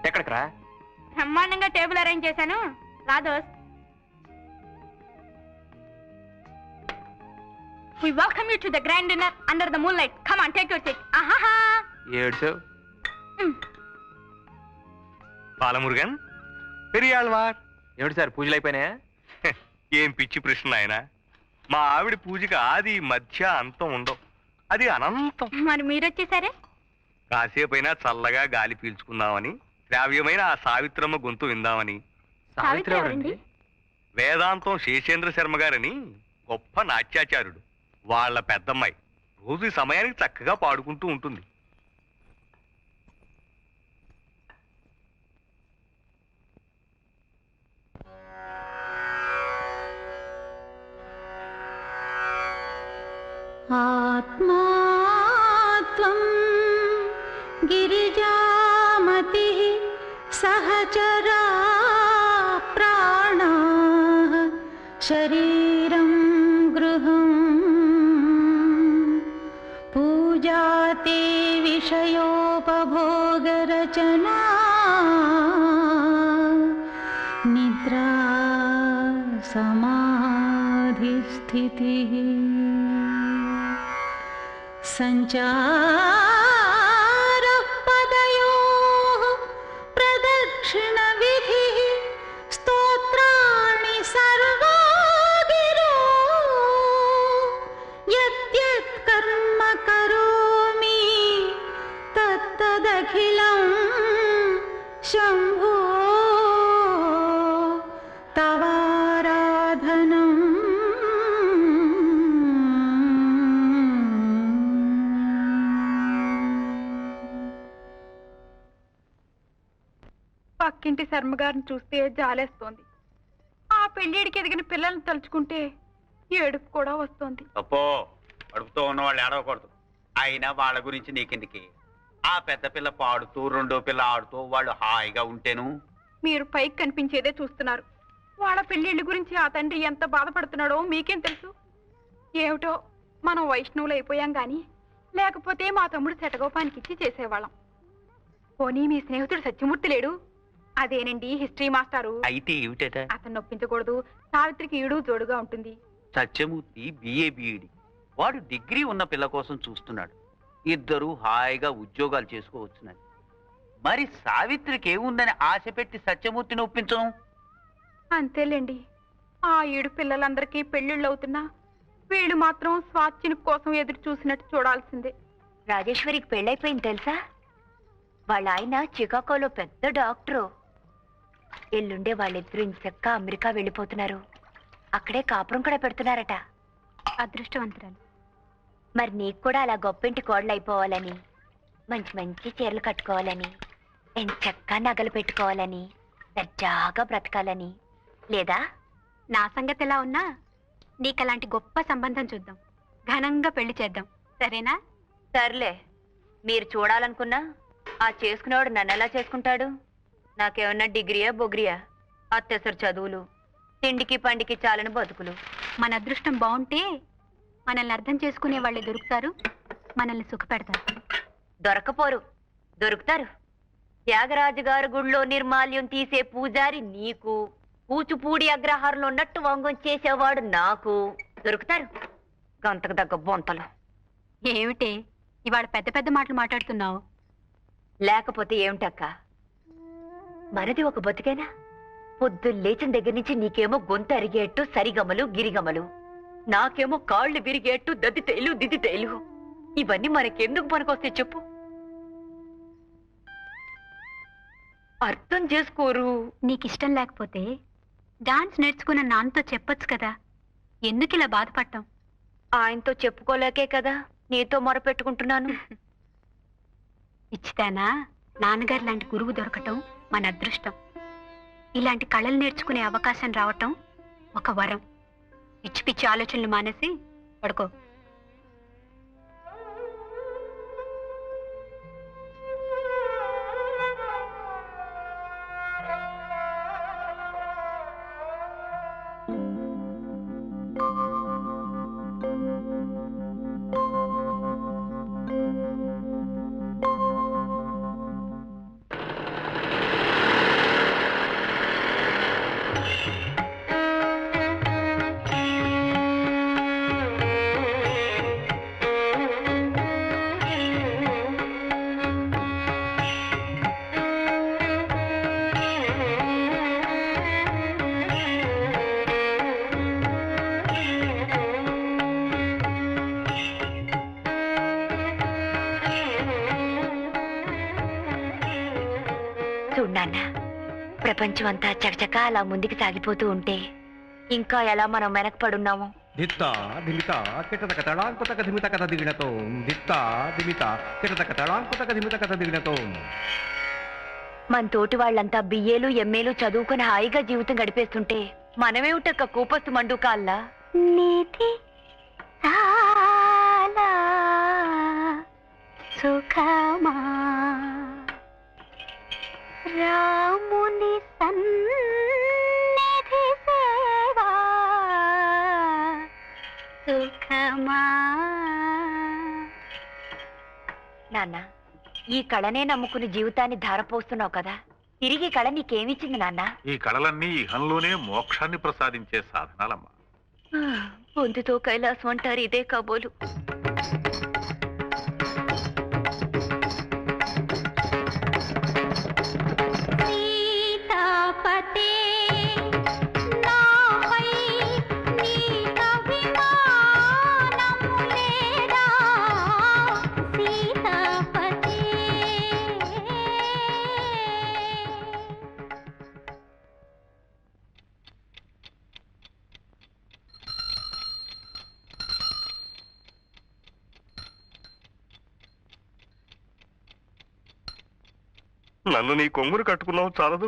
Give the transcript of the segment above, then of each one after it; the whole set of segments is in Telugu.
ఎక్కడికి రా? బ్రహ్మాండంగా టేబుల్ అరేంజ్ చేశాను, రా దోస్త్. We welcome you to the grand dinner under the moonlight. Come on, take your seat. Ahaha. ఏడ్చావు Balamurugan Periyalvar. ఏమిటి సార్ పూజలు అయిపోయినాయా? ఏం పిచ్చి ప్రశ్న ఆయన. మా ఆవిడ పూజకి ఆది మధ్య అంతం ఉండవు, అది అనంతం. మరి మీరు వచ్చేసారే? కాసేపైనా చల్లగా గాలి పీల్చుకుందామని, శ్రావ్యమైన ఆ సావిత్రమ్మ గొంతు విందామని. సావిత్రి ఎవరండి? వేదాంతం శేషేంద్ర శర్మ గారని గొప్ప నాట్యాచార్యుడు. వాళ్ళ పెద్దమ్మాయి రోజు ఈ సమయానికి చక్కగా పాడుకుంటూ ఉంటుంది. ఆత్మాత్వం గిరిజామతి సహచరా ప్రాణా శరీరం గృహం పూజాతే విషయోపభోగరచనా నిద్రా సమాధిస్థితిః సంచారః పదయోః ప్రదక్షిణ విధిః స్తోత్రాణి సర్వా గిరో యద్యత్ కర్మ కరోమి తత్తదఖిలం శంభో తవారాధనం. పక్కింటి శర్మగారిని చూస్తే జాలేస్తోంది. ఆ పెళ్ళిడికి ఎదిగిన పిల్లల్ని తలుచుకుంటే ఏడుపు కూడా వస్తోంది. అప్పో అడుగుతూ ఉన్న వాళ్ళు ఏడవకూడదు. అయినా వాళ్ళ గురించి నీకెందుకే? ఆ పెద్ద పిల్ల పాడుతూ రెండో పిల్ల ఆడుతూ వాళ్ళు హాయిగా ఉంటేను. మీరు పైకి కనిపించేదే చూస్తున్నారు. వాళ్ళ పెళ్ళిళ్ళ గురించి ఆ తండ్రి ఎంత బాధపడుతున్నాడో మీకేం తెలుసు? ఏమిటో మనం వైష్ణవులు అయిపోయాం గాని, లేకపోతే మా తమ్ముడు శటగోపానికి ఇచ్చి చేసేవాళ్ళం. పోనీ మీ స్నేహితుడు సత్యమూర్తి లేడు? అదేనండి హిస్టరీ మాస్టారు. అయితే ఏమిటట? అతను నొప్పించకూడదు, సావిత్రికి ఈడు జోడుగా ఉంటుంది. సత్యమూర్తి బిఏ బిఈడి, వాడు డిగ్రీ ఉన్న పిల్ల కోసం చూస్తున్నాడు. ఇద్దరు హాయిగా ఉద్యోగాలు చేసుకోవచ్చునని. మరి సావిత్రికి ఏముందని ఆశ పెట్టి సత్యమూర్తిని ఒప్పించం? అంతేలేండి. ఆ ఏడు పిల్లలందరికీ పెళ్లిళ్ళు అవుతున్నా వీళ్ళు మాత్రం స్వాచ్ఛిని కోసం ఎదురు చూసినట్టు చూడాల్సిందే. రాజేశ్వరికి పెళ్ళైపోయింది తెలుసా? వాళ్ళ ఆయన చికాగోలో పెద్ద డాక్టరు. ఎల్లుండే వాళ్ళిద్దరూ ఇంచక్క అమెరికా వెళ్ళిపోతున్నారు. అక్కడే కాపురం కూడా పెడుతున్నారట. అదృష్టవంతురాలు. మరి నీకు కూడా అలా గొప్పింటి కోడలు అయిపోవాలని, మంచి మంచి చీరలు కట్టుకోవాలని, ఎంచక్క నగలు పెట్టుకోవాలని, దర్జాగా బ్రతకాలని లేదా? నా సంగతి ఎలా ఉన్నా నీకలాంటి గొప్ప సంబంధం చూద్దాం, ఘనంగా పెళ్లి చేద్దాం, సరేనా? సర్లే, మీరు చూడాలనుకున్నా ఆ చేసుకునేవాడు నన్ను ఎలా చేసుకుంటాడు? నాకేమన్నా డిగ్రీయా బొగ్రియా? అత్యవసర చదువులు, తిండికి పండికి చాలని బతుకులు. మన అదృష్టం బాగుంటే మనల్ని అర్థం చేసుకునే వాళ్ళే దొరుకుతారు, మనల్ని సుఖపెడతారు. దొరకపోరు, దొరుకుతారు. త్యాగరాజు గారు గుళ్ళో నిర్మాల్యం తీసే పూజారి నీకు, కూచిపూడి అగ్రహారంలో ఉన్నట్టు వంగం చేసేవాడు నాకు దొరుకుతారు. గంతకు దగ్గ బొంతలు. ఏమిటే ఇవాళ పెద్ద పెద్ద మాటలు మాట్లాడుతున్నావు? లేకపోతే ఏమిటక్క, మనది ఒక బతుకేనా? పొద్దు లేచిన దగ్గర నుంచి నీకేమో గొంతు అరిగేట్టు సరిగమలు గిరిగమలు, నాకేమో కాళ్ళు విరిగేట్టు దద్దితేలు దిద్దితేలు. ఇవన్నీ మనకెందుకు పనికొస్తాయి చెప్పు? అర్థం చేసుకోరు. నీకిష్టం లేకపోతే డాన్స్ నేర్చుకున్న నాన్నతో చెప్పొచ్చు కదా, ఎందుకు ఇలా బాధపడటం? ఆయనతో చెప్పుకోలేకే కదా నీతో మొరపెట్టుకుంటున్నాను. ఇచ్చితేనా నాన్నగారు లాంటి గురువు దొరకటం మన అదృష్టం. ఇలాంటి కళలు నేర్చుకునే అవకాశం రావటం ఒక వరం. పిచ్చి పిచ్చి ఆలోచనలు మానేసి పడుకో. ప్రపంచం అంతా చకచక అలా ముందుకు సాగిపోతూ ఉంటే ఇంకా ఎలా మనం వెనకపడున్నాము. దిత్తా దిమిత కిటతక తళాంకుతక ధిమిత కథ దిగినతో దిత్తా దిమిత కిటతక తళాంకుతక ధిమిత కథ దిగినతో. మన తోటి వాళ్ళంతా బిఏలు ఎంఏలు చదువుకుని హాయిగా జీవితం గడిపేస్తుంటే మనమేమిటక్క కూపస్తు మండుకాల్లా. నిధి చాలా సుఖమా రాముని సన్నిధి సేవా సుఖమా. నాన్న, ఈ కళనే నమ్ముకుని జీవితాన్ని ధారపోస్తున్నావు కదా, తిరిగి కళ నీకేమిచ్చింది నాన్న? ఈ కళలన్నీ ఇహంలోనే మోక్షాన్ని ప్రసాదించే సాధనాలమ్మా. పొందుతో కైలాసం అంటారు, ఇదే కాబోలు. సీతాపతే నాపై నీక విమానము లేరా సీతాపతే. నన్ను నీ కొంగురు కట్టుకున్నావు చాలదు,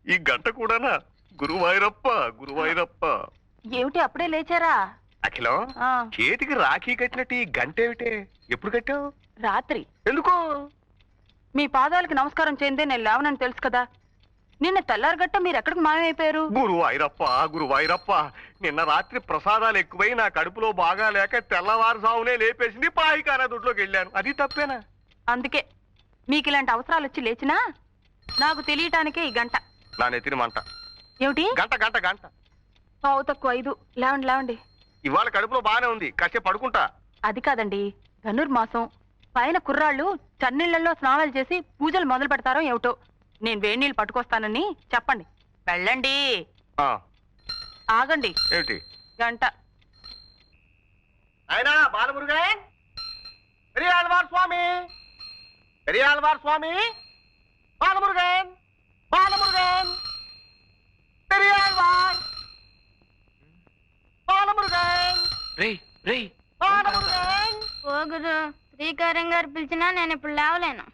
ఈ గంట కూడానా? గురువాయూరప్ప గురువాయూరప్ప. ఏమిటి అప్పుడే లేచారా? అఖిలం, ఆ, చేతికి రాఖీ కట్టినట్టు ఈ గంట ఏమిటే? ఎప్పుడు కట్టావు? రాత్రి ఎందుకు? మీ పాదాలకు నమస్కారం చేయందే నేను లేవనని తెలుసు కదా. నిన్న తెల్లారగట్ట మీరు ఎక్కడికి మాయమైపోయారు? గురువాయూరప్ప గురువాయూరప్ప. నిన్న రాత్రి ప్రసాదాలు ఎక్కువై నా కడుపులో బాగా లేక తెల్లవారుజామునే లేపేసింది, పాయికానా దొడ్లోకి వెళ్ళాను. అది తప్పేనా? అందుకే మీకు ఇలాంటి అవసరాలు వచ్చి లేచినా నాకు తెలియటానికే ఈ గంట. నా నెత్తిన మంట. ఏమిటి? గంట గంట గంట. పావు తక్కువ 5. లేవండి లేవండి. ఇవాళ కడుపులో బాగానే ఉంది, కాసేపు పడుకుంటా. అది కాదండి, ధనుర్మాసం పైన కుర్రాళ్ళు చన్నీళ్లలో స్నానాలు చేసి పూజలు మొదలు పెడతారో ఏమిటో. నేను వేడి నీళ్ళు పట్టుకొస్తానని చెప్పండి. వెళ్ళండి. ఆ, ఆగండి. ఏమిటి? గంట. అయినా బాలమురుగన్, పెరియాళ్వార్ స్వామి, పెరియాళ్వార్ స్వామి, బాలమురుగన్, బాలమురుగన్, పెరియాళ్వార్, బాలమురుగన్, రేయ్ రేయ్, బాలమురుగన్. పోగురు శ్రీకారం గారు పిలిచినా నేను ఇప్పుడు లేవలేను.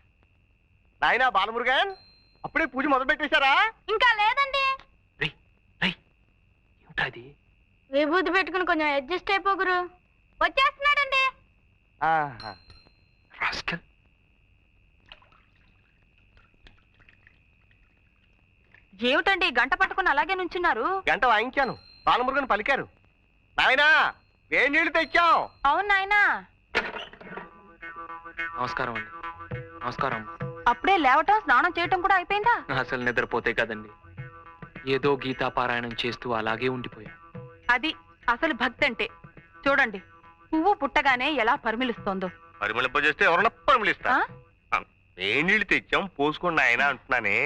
నాయనా బాలమురుగన్, అప్పుడే పూజ మొదలు పెట్టేశారా? ఇంకా లేదండి. రేయ్ రేయ్, ఏమిటది? విభూతి పెట్టుకుని కొంచెం అడ్జస్ట్ అయిపోగురు. వచ్చేస్తున్నాడండి. ఆహా. రాస్కల్. ఏమిటండి గంట పట్టుకుని అలాగే నుంచున్నారు? గంట వాయించాను, బాలమురుగన్ పలికారు. నాయనా వేడి నీళ్లు తెచ్చాం. అవును నాయనా. నమస్కారం అండి. నమస్కారం. అప్పుడే లేవటం స్నానం చేయటం కూడా అయిపోయిందా? అసలు నిద్రపోతే కదండి, ఏదో గీతా పారాయణం చేస్తూ అలాగే ఉండిపోయా. అది అసలు భక్తి అంటే. చూడండి, పువ్వు పుట్టగానే ఎలా పరిమిలుస్తోందో. పరిమళింపజేస్తే ఎవరన్నా పరిమళిస్తా. వేడి నీళ్లు తెచ్చాం, పోసుకోండి ఆయన అంటున్నానే.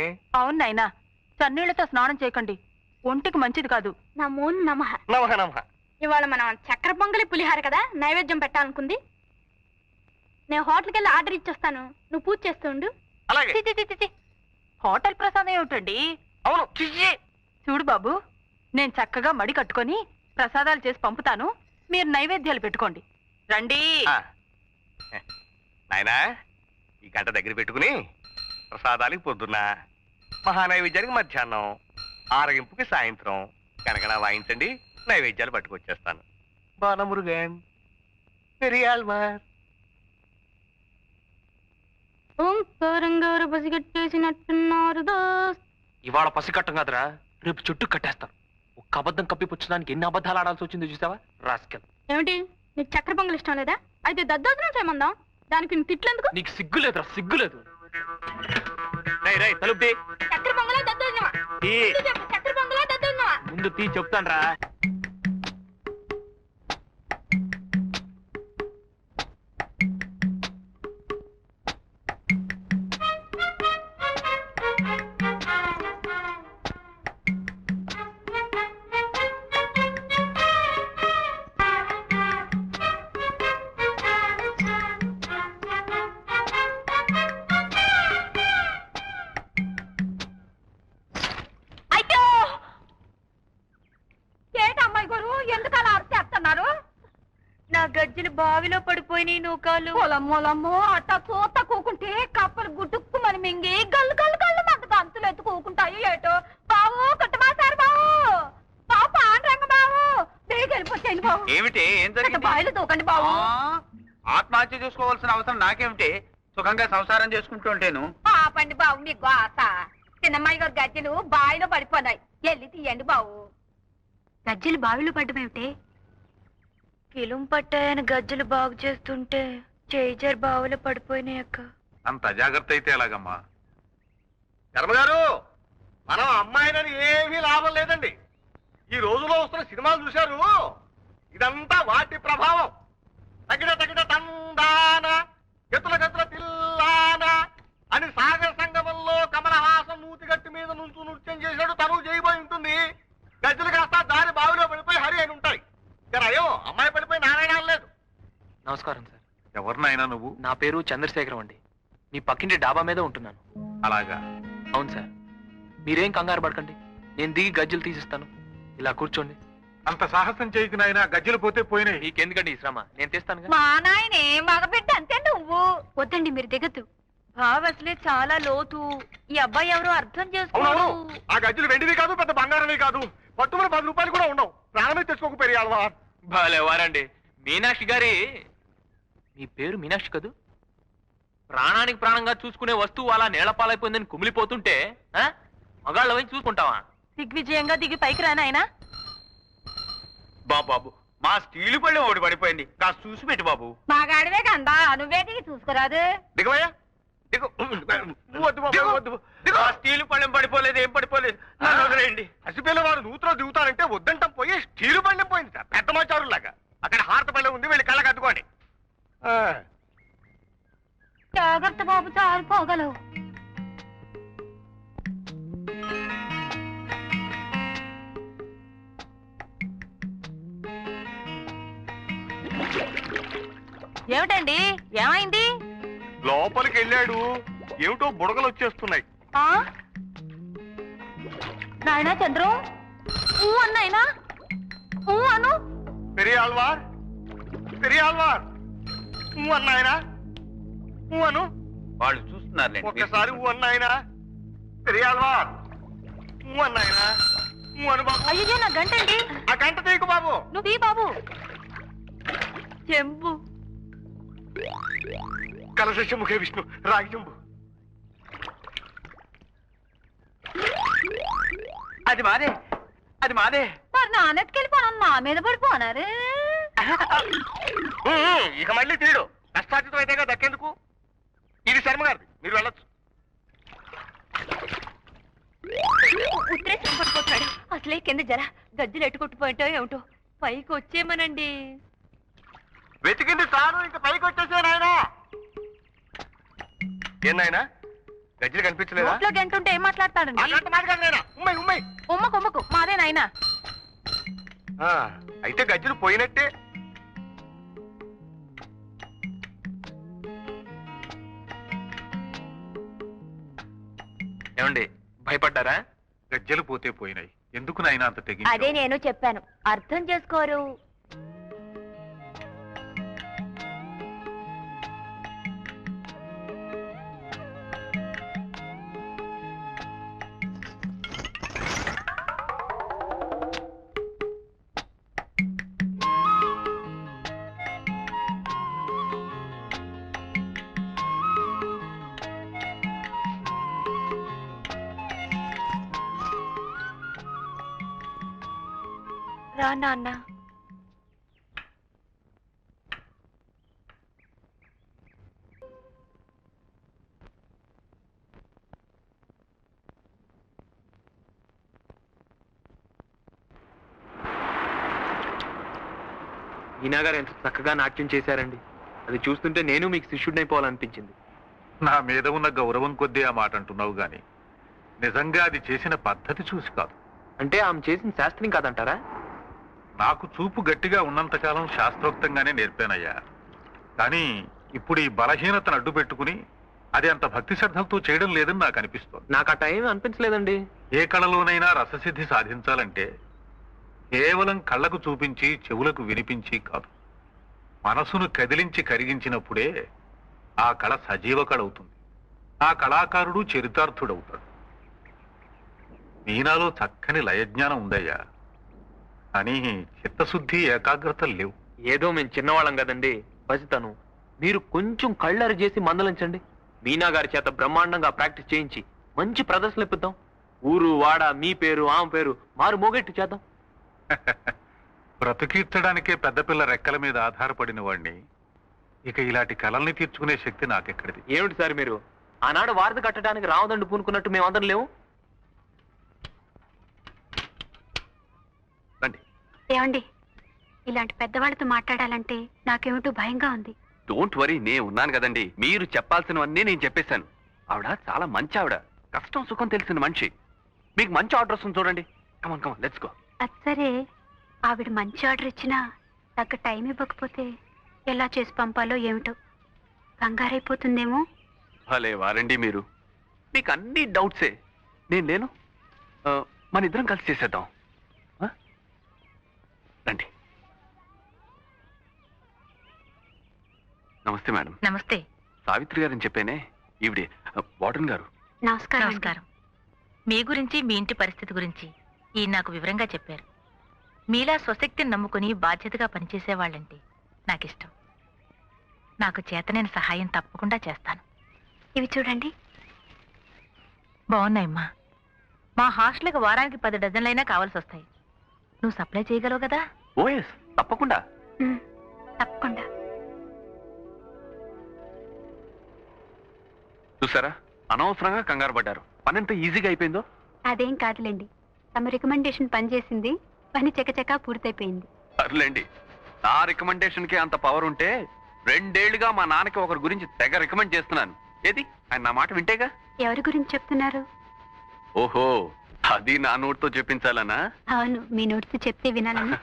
అవును నాయనా, చన్నీళ్లతో స్నానం చేయకండి, ఒంటికి మంచిది కాదు. నమో నమః. నమః నమః. ఇవాళ మనం చక్కెర పొంగలి పులిహార కదా నైవేద్యం పెట్టాలనుకుంది. నేను హోటల్కి వెళ్ళి ఆర్డర్ ఇచ్చొస్తాను, నువ్వు పూజ చేస్తుండు. అలాగే. చి, చి, చి, చి, చి. హోటల్ ప్రసాదం ఏమిటండి? అవును. చిచ్చి. చూడు బాబు, నేను చక్కగా మడి కట్టుకొని ప్రసాదాలు చేసి పంపుతాను, మీరు నైవేద్యాలు పెట్టుకోండి. రండి. ఆ. నాయనా ఈ గంట దగ్గర పెట్టుకుని ప్రసాదాలకి పొద్దున్న, మహానైవేద్యానికి మధ్యాహ్నం, ఆరగింపుకి సాయంత్రం కనకన వాయించండి, నైవేద్యాలు పట్టుకొచ్చేస్తాను. బాలమురుగన్, పెరియాళ్వార్. ఓంకారం గారు పసిగట్టేసినట్టున్నారు దోస్త్. ఇవాళ పసికట్టం కాదురా, రేపు చుట్టూ కట్టేస్తారు. ఒక్క అబద్ధం కప్పిపుచ్చడానికి ఎన్ని అబద్ధాలు ఆడాల్సి వచ్చిందో చూసావా? రాస్కల్. ఏమిటి, నీకు చక్కెర పొంగల్ ఇష్టం లేదా? అయితే దద్దోజనం చేయమందాం, దానికి నువ్వు తిట్లేందుకు? నీకు సిగ్గులేదురా, సిగ్గులేదు. రై రై, తలుపు తీ. చక్కెర పొంగలా దద్దోజనమా? తీ. ముందు చెప్పు, చక్కెర పొంగలా దద్దోజనమా? ముందు తీ చెప్తాను రా. నా గజ్జలు బావిలో పడిపోయినాయి నూకాలు. పొలమ్మోలమ్మో అట్టా చూత కూకుంటే కప్పలు గుట్టుక్కు మన మింగి గల్లు గల్లు గల్లు మంత గంతులు ఎత్తుకోకుంటాయి ఏటో. బావు కట్టమాసారు బావు, బావు పాండ్రంగ బావు, బేగ వెళ్ళిపోతాయి బావు. ఏమిటి ఏం జరిగింది? బావిలో దూకండి బావు. ఆత్మహత్య చేసుకోవాల్సిన అవసరం నాకేమిటి? సుఖంగా సంసారం చేసుకుంటుంటేను. పాపండి బావు మీ గోత. చిన్నమ్మాయి గారు గజ్జలు బావిలో పడిపోయినాయి, వెళ్ళి తీయండి బావు. గజ్జలు బావిలో పడ్డమేమిటే? కిలుం పట్టాయని గజ్జలు బాగు చేస్తుంటే చేజర్ బావిలో పడిపోయినాయి అక్క. అంత అజాగ్రత్త అయితే ఎలాగమ్మా? శర్మగారు, మనం అమ్మాయినని ఏమీ లాభం లేదండి. ఈ రోజులో వస్తున్న సినిమాలు చూశారు, ఇదంతా వాటి ప్రభావం. తగిన తగిన తందాన ఎత్తుల గతుల తిల్లాన అని సాగర సంగమంలో కమలహాసం నూతిగట్టి మీద నుంచు నృత్యం చేశాడు, తను చేయబోయి ఉంటుంది. గజ్జలు కాస్త దారి బావిలో పడిపోయి హరి అని ఉంటాయి. అయ్యో అమ్మాయి పడిపోయి నారాయణ లేదు. నమస్కారం సార్. ఎవరినైనా నువ్వు? నా పేరు చంద్రశేఖరం అండి. మీ పక్కింటి డాబా మీద ఉంటున్నాను. అలాగా? అవును సార్. మీరేం కంగారు పడకండి, నేను దిగి గజ్జలు తీసిస్తాను. ఇలా కూర్చోండి. అంత సాహసం చేయకు నాయనా, గజ్జలు పోతే పోయినాయి. మీకెందుకండి ఈ శ్రమ, నేను తీస్తాను. మా నాయనే మగబిడ్డ అంతే నువ్వు. వద్దండి మీరు దిగద్దు. బావి అసలే చాలా లోతు. ఈ అబ్బాయి ఎవరో అర్థం అవునవును, చేసుకోడు. ఆ గజ్జలు వెండివి కాదు, పెద్ద బంగారమే కాదు. పట్టుమని 10 రూపాయలు కూడా ఉండవు. ప్రాణమే తెచ్చుకోక పెరిగాళ్ళవా. భలేవారండి. మీనాక్షి గారి, మీ పేరు మీనాక్షి కదూ? ప్రాణానికి ప్రాణంగా చూసుకునే వస్తువు అలా నేలపాలైపోయిందని కుమిలిపోతుంటే మగాళ్ళ వైపు చూసుకుంటావా? దిగ్విజయంగా దిగి పైకి రానాయనా. బాబు మా స్టీలు పళ్ళెం ఒకటి పడిపోయింది, కాస్త చూసి పెట్టు బాబు. మాగాడివే కందా, నువ్వే దిగి చూసుకురాదు. దిగవయ్యా, దిగు. వద్దు బాబు, వద్దు. ఆ స్టీలు పళ్ళెం పడిపోలేదు, ఏం పడిపోలేదు. నన్ను వదిలేయండి. హసిపిల్ల వారు నూతులో దిగుతారంటే వద్దంటాం పోయి స్టీలు బండి పోయింది సార్, పెద్ద మాచారులాగా. అక్కడ హారత పళ్ళెం ఉంది, వెళ్ళి కళ్ళకి అద్దుకోండి. జాగ్రత్త బాబు, చాలు పోగలవు. ఏమిటండి, ఏమైంది? లోపలికి వెళ్ళాడు, ఏమిటో బుడగలు వచ్చేస్తున్నాయి. నాయనా చంద్రం, అన్నాయినా అను. పెరియాళ్వార్, పెరియాళ్వార్ అన్నాయనా, అను. వాళ్ళు చూస్తున్నారు. ఒక్కసారి అన్నాయనా. పెరియాళ్వార్ అన్నాయనా, అను బాబు. అయ్యో నా గంట అండి. ఆ గంట తీయకు బాబు. నువ్వు బాబు. చెంబు. కలశముఖే విష్ణు, రాగి చెంబు. అది మాదే, అది మాదే. మరి నానెత్తుకెళ్ళిపోను, నా మీద పడిపోనారు. ఇక మళ్ళీ తీయడు, కష్టార్జితం అయితేగా దక్కేందుకు. ఇది శర్మగారిది, మీరు వెళ్ళొచ్చు. ఉత్తరేసం పడిపోతున్నాడు. అసలే కింద జర గజ్జలు ఎట్టుకొట్టుపోయింటో ఏమిటో. పైకి వచ్చేమనండి. వెతికింది చాలు, ఇంక పైకి వచ్చేసే నాయనా. ఏం నాయనా, గజ్జలు కనిపించలేదా? ఇంట్లో గంట ఉంటే ఏం మాట్లాడతాడండి? ఉమ్మై ఉమ్మై. ఉమ్మకు ఉమ్మకు, మాదే నాయనా. అయితే గజ్జలు పోయినట్టే. ఏమండి, భయపడ్డారా? గజ్జలు పోతే పోయినాయి, ఎందుకు నాయనా అంత తెగి? అదే నేను చెప్పాను, అర్థం చేసుకోరు. రా నాన్న. ఈనాగారు ఎంత చక్కగా నాట్యం చేశారండి. అది చూస్తుంటే నేను మీకు శిష్యుడినైపోవాలనిపించింది. నా మీద ఉన్న గౌరవం కొద్దీ ఆ మాట అంటున్నావు గాని నిజంగా అది చేసిన పద్ధతి చూసి కాదు. అంటే ఆమె చేసిన శాస్త్రం కాదంటారా? నాకు చూపు గట్టిగా ఉన్నంతకాలం శాస్త్రోక్తంగానే నేర్పానయ్యా. కానీ ఇప్పుడు ఈ బలహీనతను అడ్డు పెట్టుకుని అది అంత భక్తి శ్రద్ధలతో చేయడం లేదని నాకు అనిపిస్తోంది. నాకు ఆ టైం అనిపించలేదండి. ఏ కళలోనైనా రససిద్ధి సాధించాలంటే కేవలం కళ్ళకు చూపించి చెవులకు వినిపించి కాదు, మనసును కదిలించి కరిగించినప్పుడే ఆ కళ సజీవ కళ అవుతుంది. ఆ కళాకారుడు చరితార్థుడవుతాడు. మీనాలో చక్కని లయజ్ఞానం ఉందయ్యా, అని చిత్తశుద్ధి ఏకాగ్రత లేవు. ఏదో మేము చిన్నవాళ్ళం కదండి, బజితను. మీరు కొంచెం కళ్ళరి చేసి మందలించండి. మీనా గారి చేత బ్రహ్మాండంగా ప్రాక్టీస్ చేయించి మంచి ప్రదర్శనలు ఇప్పిద్దాం. ఊరు వాడ మీ పేరు ఆమె పేరు మారు మోగెట్టు చేద్దాం. బ్రతికీర్చడానికే పెద్దపిల్ల రెక్కల మీద ఆధారపడిన వాడిని ఇక ఇలాంటి కళల్ని తీర్చుకునే శక్తి నాకెక్కడిది? ఏమిటి సార్ మీరు? ఆనాడు వారధి కట్టడానికి రావదండు పూనుకున్నట్టు మేమందరం లేవు. రండి. ఏమండి, ఇలాంటి పెద్దవాళ్ళతో మాట్లాడాలంటే నాకేమిటో భయంగా ఉంది. డోంట్ వరీ, నేను ఉన్నాను కదండి. మీరు చెప్పాల్సినవన్నీ నేను చెప్పేశాను. ఆవిడ చాలా మంచి ఆవిడ, కష్టం సుఖం తెలిసిన మనిషి. మీకు మంచి ఆర్డర్ వస్తుంది చూడండి. కమాన్ కమాన్, లెట్స్ గో. అది సరే, ఆవిడ మంచి ఆర్డర్ ఇచ్చినా తగ్గ టైం ఇవ్వకపోతే ఎలా చేసి పంపాలో ఏమిటో కంగారైపోతుందేమో. భలే వారండి మీరు, మీకు అన్ని డౌట్సే. నేను లేను, మన ఇద్దరం కలిసి చేసేద్దాం. రండి. నమస్తే మేడం. నమస్తే. సావిత్రి గారని చెప్పేనే, ఈవిడే వార్డెన్ గారు. నమస్కారం. నమస్కారం. మీ గురించి, మీ ఇంటి పరిస్థితి గురించి ఈ నాకు వివరంగా చెప్పారు. మీలా స్వశక్తిని నమ్ముకుని బాధ్యతగా పనిచేసేవాళ్ళంటే నాకిష్టం. నాకు చేతనైన సహాయం తప్పకుండా చేస్తాను. ఇవి చూడండి. బాగున్నాయమ్మా. మా హాస్టల్కి వారానికి 10 డజన్లైనా కావాల్సి వస్తాయి. నువ్వు సప్లై చేయగలవు కదా? ఓఎస్, తప్పకుండా. తప్పకుండా. చూసారా, అనవసరంగా కంగారు పడ్డారు. పని ఎంత ఈజీగా అయిపోయిందో. అదేం కాదులేండి, తమ రికమెండేషన్ పనిచేసింది, పని చకచకా పూర్తయిపోయింది. సర్లేండి, నా రికమెండేషన్ కి అంత పవర్ ఉంటే 2 ఏళ్లుగా మా నాన్నకి ఒకరి గురించి తెగ రికమెండ్ చేస్తున్నాను. ఏది, ఆయన నా మాట వింటేగా. ఎవరి గురించి చెప్తున్నారు? ఓహో, అది నా నోటితో చెప్పించాలనా? అవును, మీ నోటితో చెప్తే వినాలని.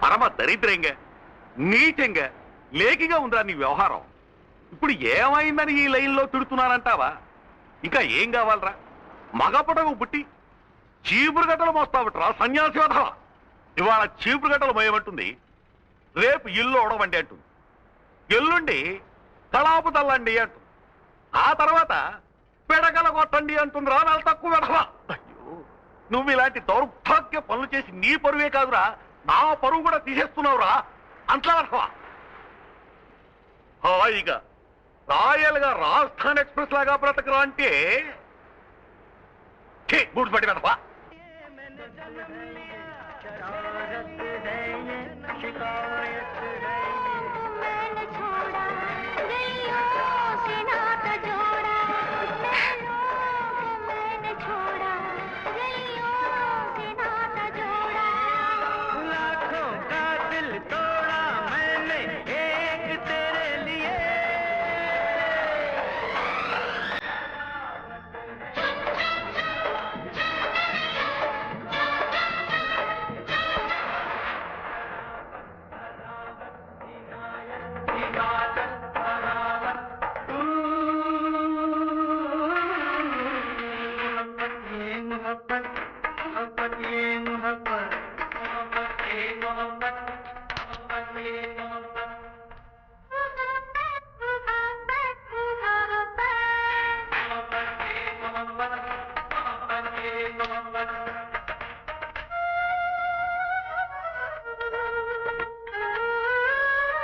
పరమ దరిద్రంగా, నీచంగా, లేకిగా ఉందా నీ వ్యవహారం? ఇప్పుడు ఏమైందని ఈ లైన్లో తిడుతున్నానంటావా? ఇంకా ఏం కావాలరా? మగపటకు పుట్టి చీపురు గట్టలు మోస్తావట్రా సన్యాసి వధవా. ఇవాళ చీపురు గట్టలు మోయమంటుంది, రేపు ఇల్లు ఒడవండి అంటుంది, ఎల్లుండి కళాపు తల్లండి అంటుంది, ఆ తర్వాత పెడగల కొట్టండి అంటుందిరా నాలు తక్కువ వెధవా. అయ్యో, నువ్వు ఇలాంటి దౌర్భాగ్య పనులు చేసి నీ పరువే కాదురా, నా పరువు కూడా తీసేస్తున్నావురా అంట్లా వెధవా. హాయిగా రాయల్గా రాజస్థాన్ ఎక్స్ప్రెస్ లాగా బ్రతకరా అంటే గుడిపడి వెధవా.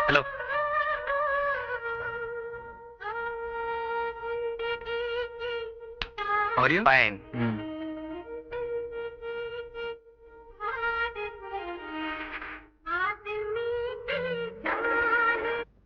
హలో. ఫైన్.